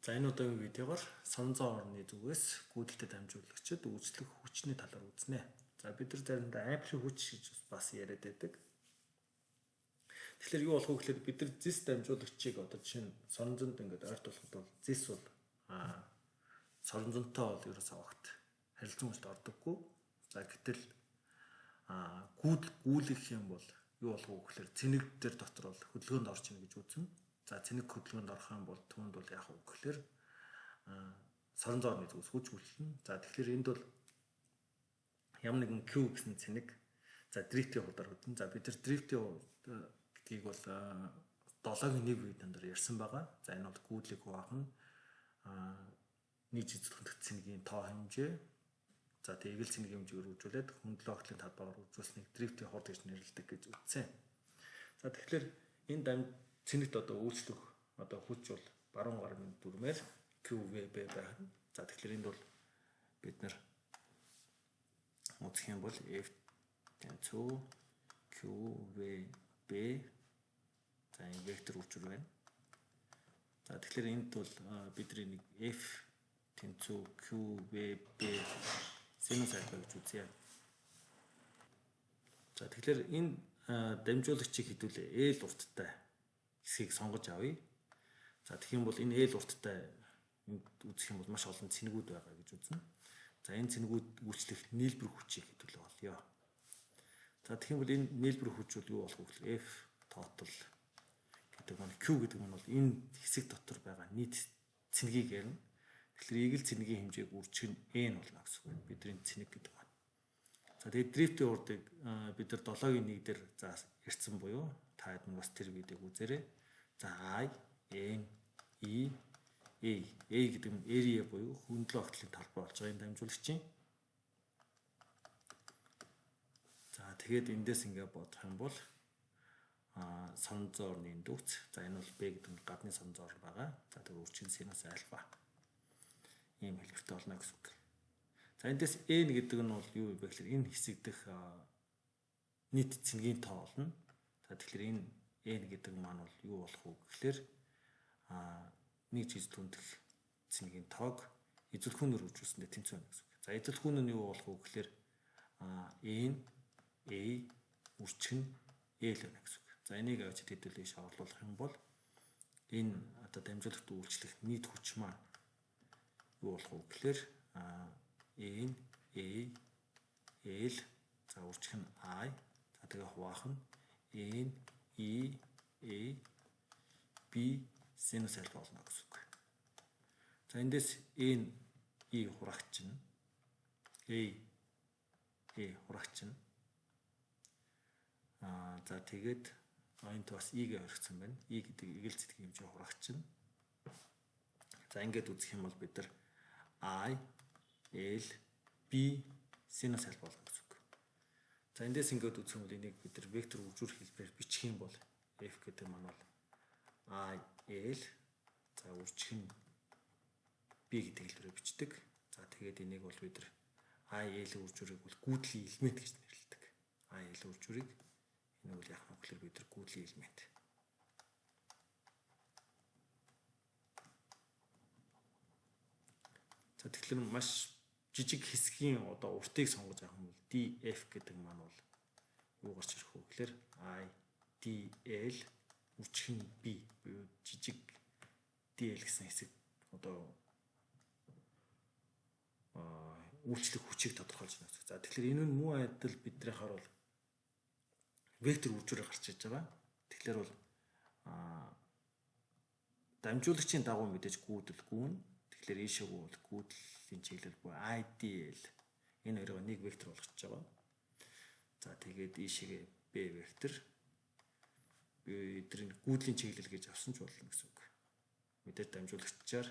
За энэ удаагийн видеогоор сонзон орны зүгээс гүйдэлтэд дамжуулагчид үйлчлэх хүчний талаар үзнэ. За бид нар заримдаа амплиф хүч гэж бас яриад байдаг. Тэгэхээр юу болох вэ гэхээр бид нар зис дамжуулагчийг одоо жишээ нь соронзонд ингээд ойртуулахад бол зис бол соронзонтой бол ерөөсөө огт харилцан хүчтэй ордоггүй. За гэтэл гүйдэх юм бол юу болох вэ гэхээр цэнэг дээр дотор бол хөдөлгөөнд орж ийн гэж үзнэ. За цэнэг хөдөлгөөнд орох юм бол түүнд бол яах вэ гэхээр соронзон орны зүгээс хүч үлдэнэ. За тэгэхээр энд бол ямар нэгэн Q гэсэн цэнэг за дрифтийн хурдаар хөдөлнө. За бид нар дрифтийн гэдгийг бол 7-гийн 1 видеонд ярьсан байгаа. За энэ бол гүйдлийг хуваахна нэг жижигхэн цэнэгийн тоо хэмжээ. За тэгээд эгэл цэнэгийн хэмжээгээр үржүүлээд хөндлөн огтлын талбайгаар үржүүлсэнийг дрифтийн хурд гэж нэрлэдэг гэж үзсэн. За тэгэхээр энэ цэнэгт одоо үйлчлэх одоо хүч бол баруун гарны дүрмээр QVB байна. За тэгэхээр энд бол бид нар үзэх юм бол F тэнцүү QVB за энэ вектор үржүүр байна. За тэгэхээр энд бол бидний нэг F тэнцүү QVB синус альфа гэж үзье. За тэгэхээр энэ дамжуулагчийг хэдүүлээ L урттай хэсгийг сонгож авъя. За тэгэх юм бол энэ L урттай энд үзэх юм бол маш олон цэнэгүүд байгаа гэж үзнэ. За энэ цэнэгүүд үйлчлэх нийлбэр хүчийг хэдүүлээ олъё. За тэгэх юм бол энэ нийлбэр хүч бол юу болох вэ гэхээр F total гэдэг нь Q гэдэг нь бол энэ хэсэг дотор байгаа нийт цэнэгийг ярина. Тэгэхээр эгэл цэнэгийн хэмжээг үржих нь N болно гэсэн үг. Бидний цэнэг гэдэг байна. За тэгээд дрифтийн урдыг бид нар 7-гийн 1 дээр за ярьсан буюу та хэд нь бас тэр видеог үзээрэй. За I N E A гэдэг нь area буюу хөндлөн огтлын талбай болж байгаа энэ дамжуулагчийн. За тэгээд эндээс ингээд бодох юм бол соронзон орны индукц. За энэ бол B гэдэг нь гадны соронзон ор байгаа. За тэгээд үржих нь синус альфа. Ийм хэлбэртэй болно гэсэн үг. За эндээс N гэдэг нь бол юу вэ гэхээр энэ хэсэг дэх нийт цэнэгийн тоо болно. За тэгэхээр энэ N гэдэг маань бол юу болох вэ гэхээр нэг жижигхэн цэнэгийн тоог эзэлхүүнээр үржүүлсэндээ тэнцвэр байна гэсэн үг. За эзэлхүүн нь юу болох вэ гэхээр N A үржих нь L байна гэсэн үг. За энийг авчид хэдүүлээ шаварлуулах юм бол энэ одоо дамжуулагт үйлчлэх нийт хүч маань юу болох вэ гэхээр N A L за үржих нь I за тэгээ хуваах нь N E A B синус альфа болно гэсэн үг. За эндээс N E хурагч нь A хурагч нь за тэгээд энд бас E-гээ өргөцсөн байна. E гэдэг эгэл цэдгийн хэмжээ хурагч нь. За ингээд үзэх юм бол бид нар I L B синус альфа болно гэсэн үг. За эндээс ингээд үзэх юм бол энийг бид нар вектор үржүүр хэлбэрээр бичих юм бол F гэдэг маань бол I L за үржих нь B гэдэг хэлбэрээр бичдэг. За тэгээд энийг бол бид нар I L үржүүрийг бол гүйдлийн элемент гэж нэрлэдэг. I L үржүүрийг энэ бол яах вэ гэхээр бид нар гүйдлийн элемент. За тэгэхээр маш жижиг хэсгийн одоо уртыг сонгож авах юм бол DF гэдэг маань бол юу гарч ирэх вэ гэхээр I DL үржих нь B буюу жижиг DL гэсэн хэсэг одоо үйлчлэх хүчийг тодорхойлж байна. За тэгэхээр энэ нь муу айдал бидрийнхаар бол вектор үржүүрээр гарч иж байгаа. Тэгэхээр бол дамжуулагчийн дагуу мэдээж гүйдэлгүй нь. Тэгэхээр ийшээ бол гүйдлийн чиглэл буюу IDL энэ хоёроо нэг вектор болгож байгаа. За тэгээд ийшээгээ B вектор бидний гүйдлийн чиглэл гэж авсан ч болно гэсэн үг. Мэдээж дамжуулагчаар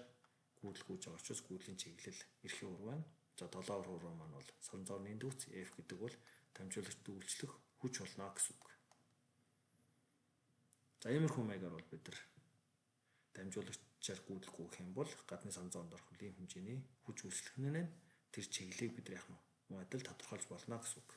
гүйдэл гүйж байгаа учраас гүйдлийн чиглэл эрхийн ур байна. За 7 уруу маань бол соронзон орны индукц F гэдэг бол дамжуулагчд үйлчлэх хүч болно гэсэн үг. За иймэрхүү маягаар бол бид нар дамжуулагчаар гүйдэл гүйх юм бол гадны соронзонд орох ийм хэмжээний хүч үйлчлэх нь тэр чиглэлийг бид яах нь адил тодорхойлж болно гэсэн үг.